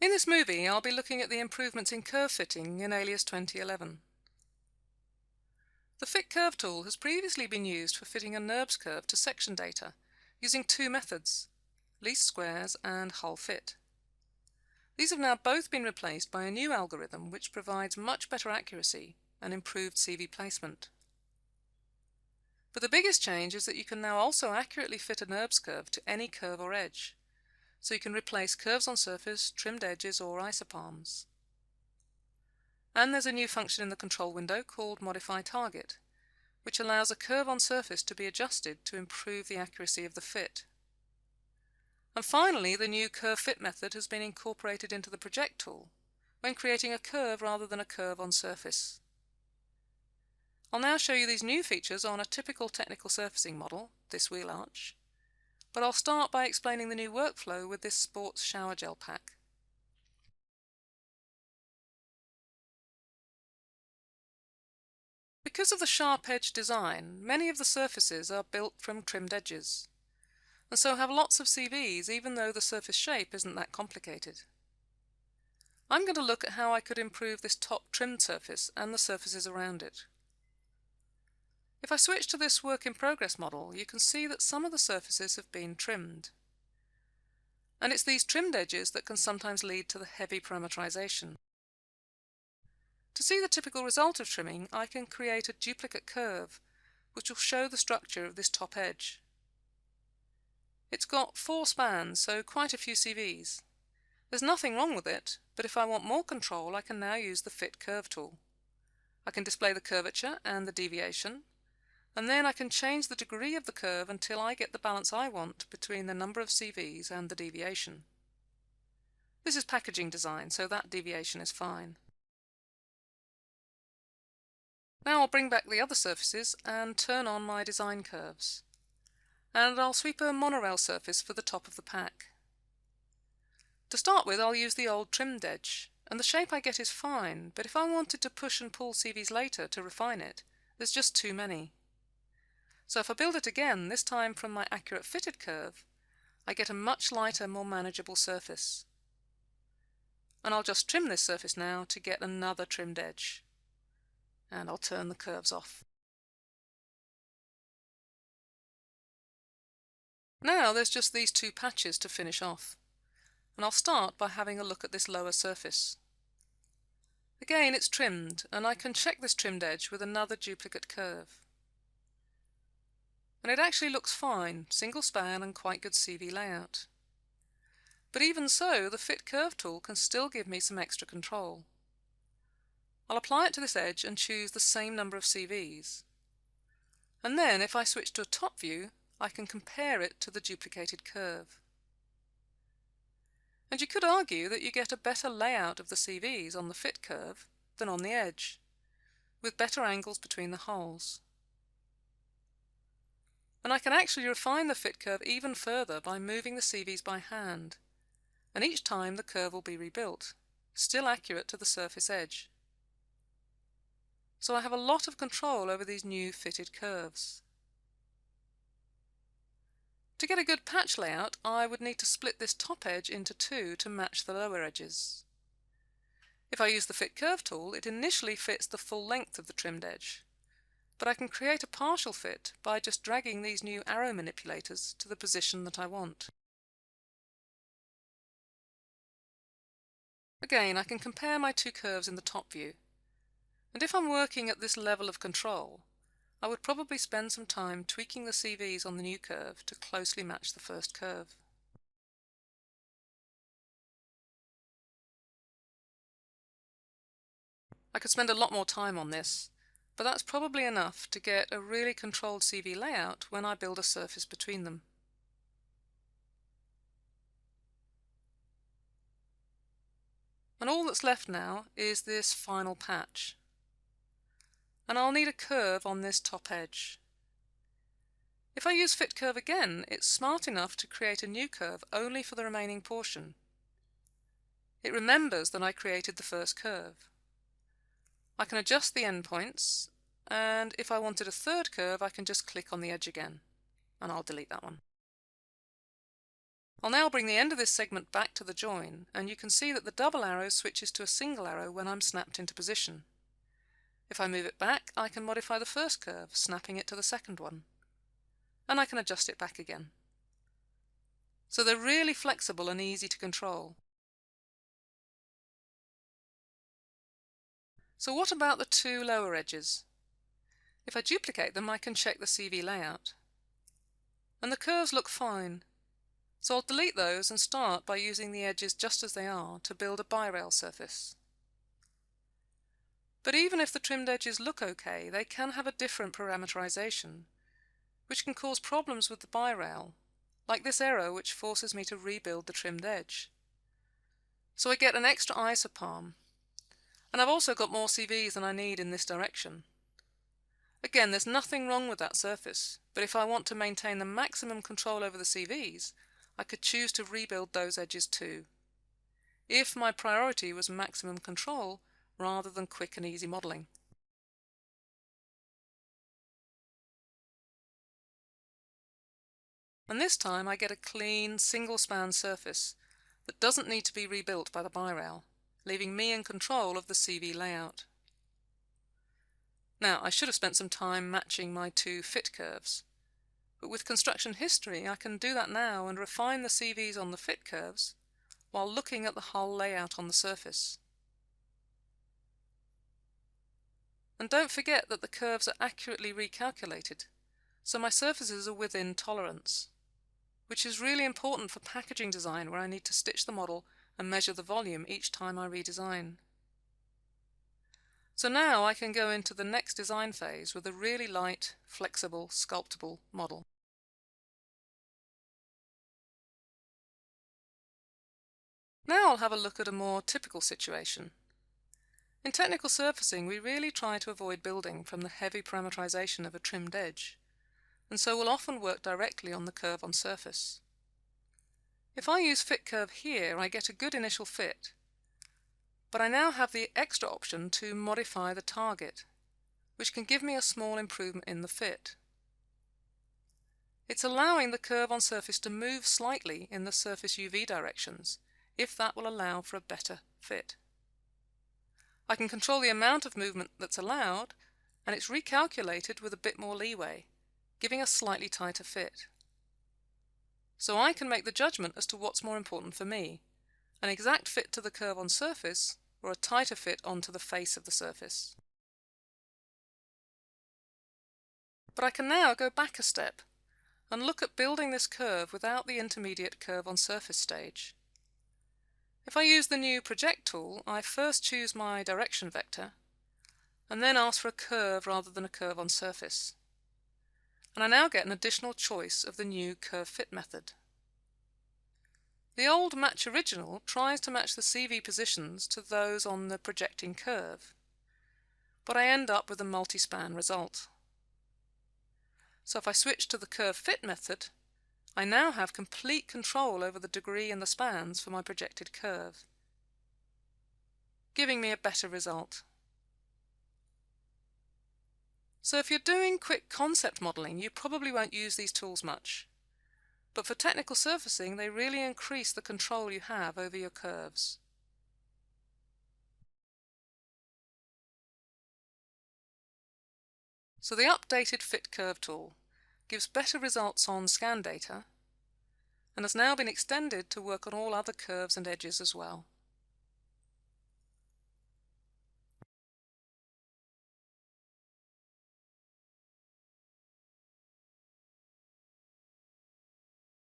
In this movie, I'll be looking at the improvements in curve fitting in Alias 2011. The Fit Curve tool has previously been used for fitting a NURBS curve to section data using two methods, least squares and hull fit. These have now both been replaced by a new algorithm which provides much better accuracy and improved CV placement. But the biggest change is that you can now also accurately fit a NURBS curve to any curve or edge, so you can replace curves on surface, trimmed edges or isoparms. And there's a new function in the control window called Modify Target, which allows a curve on surface to be adjusted to improve the accuracy of the fit. And finally, the new Curve Fit method has been incorporated into the Project tool when creating a curve rather than a curve on surface. I'll now show you these new features on a typical technical surfacing model, this wheel arch, but I'll start by explaining the new workflow with this sports shower gel pack. Because of the sharp edge design, many of the surfaces are built from trimmed edges, and so have lots of CVs even though the surface shape isn't that complicated. I'm going to look at how I could improve this top trimmed surface and the surfaces around it. If I switch to this work in progress model, you can see that some of the surfaces have been trimmed. And it's these trimmed edges that can sometimes lead to the heavy parameterization. To see the typical result of trimming, I can create a duplicate curve which will show the structure of this top edge. It's got 4 spans, so quite a few CVs. There's nothing wrong with it, but if I want more control, I can now use the Fit Curve tool. I can display the curvature and the deviation, and then I can change the degree of the curve until I get the balance I want between the number of CVs and the deviation. This is packaging design, so that deviation is fine. Now I'll bring back the other surfaces and turn on my design curves. And I'll sweep a monorail surface for the top of the pack. To start with, I'll use the old trimmed edge, and the shape I get is fine, but if I wanted to push and pull CVs later to refine it, there's just too many. So if I build it again, this time from my accurate fitted curve, I get a much lighter, more manageable surface. And I'll just trim this surface now to get another trimmed edge. And I'll turn the curves off. Now there's just these two patches to finish off, and I'll start by having a look at this lower surface. Again, it's trimmed, and I can check this trimmed edge with another duplicate curve. And it actually looks fine, single span and quite good CV layout. But even so, the Fit Curve tool can still give me some extra control. I'll apply it to this edge and choose the same number of CVs. And then, if I switch to a top view, I can compare it to the duplicated curve. And you could argue that you get a better layout of the CVs on the fit curve than on the edge, with better angles between the holes. And I can actually refine the fit curve even further by moving the CVs by hand, and each time the curve will be rebuilt, still accurate to the surface edge. So I have a lot of control over these new fitted curves. To get a good patch layout, I would need to split this top edge into two to match the lower edges. If I use the Fit Curve tool, it initially fits the full length of the trimmed edge, but I can create a partial fit by just dragging these new arrow manipulators to the position that I want. Again, I can compare my two curves in the top view, and if I'm working at this level of control, I would probably spend some time tweaking the CVs on the new curve to closely match the first curve. I could spend a lot more time on this, but that's probably enough to get a really controlled CV layout when I build a surface between them. And all that's left now is this final patch. And I'll need a curve on this top edge. If I use Fit Curve again, it's smart enough to create a new curve only for the remaining portion. It remembers that I created the first curve. I can adjust the endpoints, and if I wanted a third curve, I can just click on the edge again, and I'll delete that one. I'll now bring the end of this segment back to the join, and you can see that the double arrow switches to a single arrow when I'm snapped into position. If I move it back, I can modify the first curve, snapping it to the second one. And I can adjust it back again. So they're really flexible and easy to control. So what about the two lower edges? If I duplicate them, I can check the CV layout. And the curves look fine. So I'll delete those and start by using the edges just as they are to build a bi-rail surface. But even if the trimmed edges look okay, they can have a different parameterization, which can cause problems with the bi-rail, like this error which forces me to rebuild the trimmed edge. So I get an extra isoparm, and I've also got more CVs than I need in this direction. Again, there's nothing wrong with that surface, but if I want to maintain the maximum control over the CVs, I could choose to rebuild those edges too, if my priority was maximum control rather than quick and easy modeling. And this time I get a clean, single-span surface that doesn't need to be rebuilt by the bi-rail, leaving me in control of the CV layout. Now, I should have spent some time matching my two fit curves, but with construction history I can do that now and refine the CVs on the fit curves while looking at the hull layout on the surface. And don't forget that the curves are accurately recalculated, so my surfaces are within tolerance, which is really important for packaging design where I need to stitch the model and measure the volume each time I redesign. So now I can go into the next design phase with a really light, flexible, sculptable model. Now I'll have a look at a more typical situation. In technical surfacing, we really try to avoid building from the heavy parameterization of a trimmed edge, and so we'll often work directly on the curve on surface. If I use fit curve here, I get a good initial fit, but I now have the extra option to modify the target, which can give me a small improvement in the fit. It's allowing the curve on surface to move slightly in the surface UV directions, if that will allow for a better fit. I can control the amount of movement that's allowed, and it's recalculated with a bit more leeway, giving a slightly tighter fit. So I can make the judgment as to what's more important for me, an exact fit to the curve on surface or a tighter fit onto the face of the surface. But I can now go back a step and look at building this curve without the intermediate curve on surface stage. If I use the new Project tool, I first choose my direction vector and then ask for a curve rather than a curve on surface. And I now get an additional choice of the new curve fit method. The old Match Original tries to match the CV positions to those on the projecting curve, but I end up with a multi-span result. So if I switch to the curve fit method, I now have complete control over the degree and the spans for my projected curve, giving me a better result. So if you're doing quick concept modeling, you probably won't use these tools much. But for technical surfacing, they really increase the control you have over your curves. So the updated Fit Curve tool gives better results on scan data and has now been extended to work on all other curves and edges as well.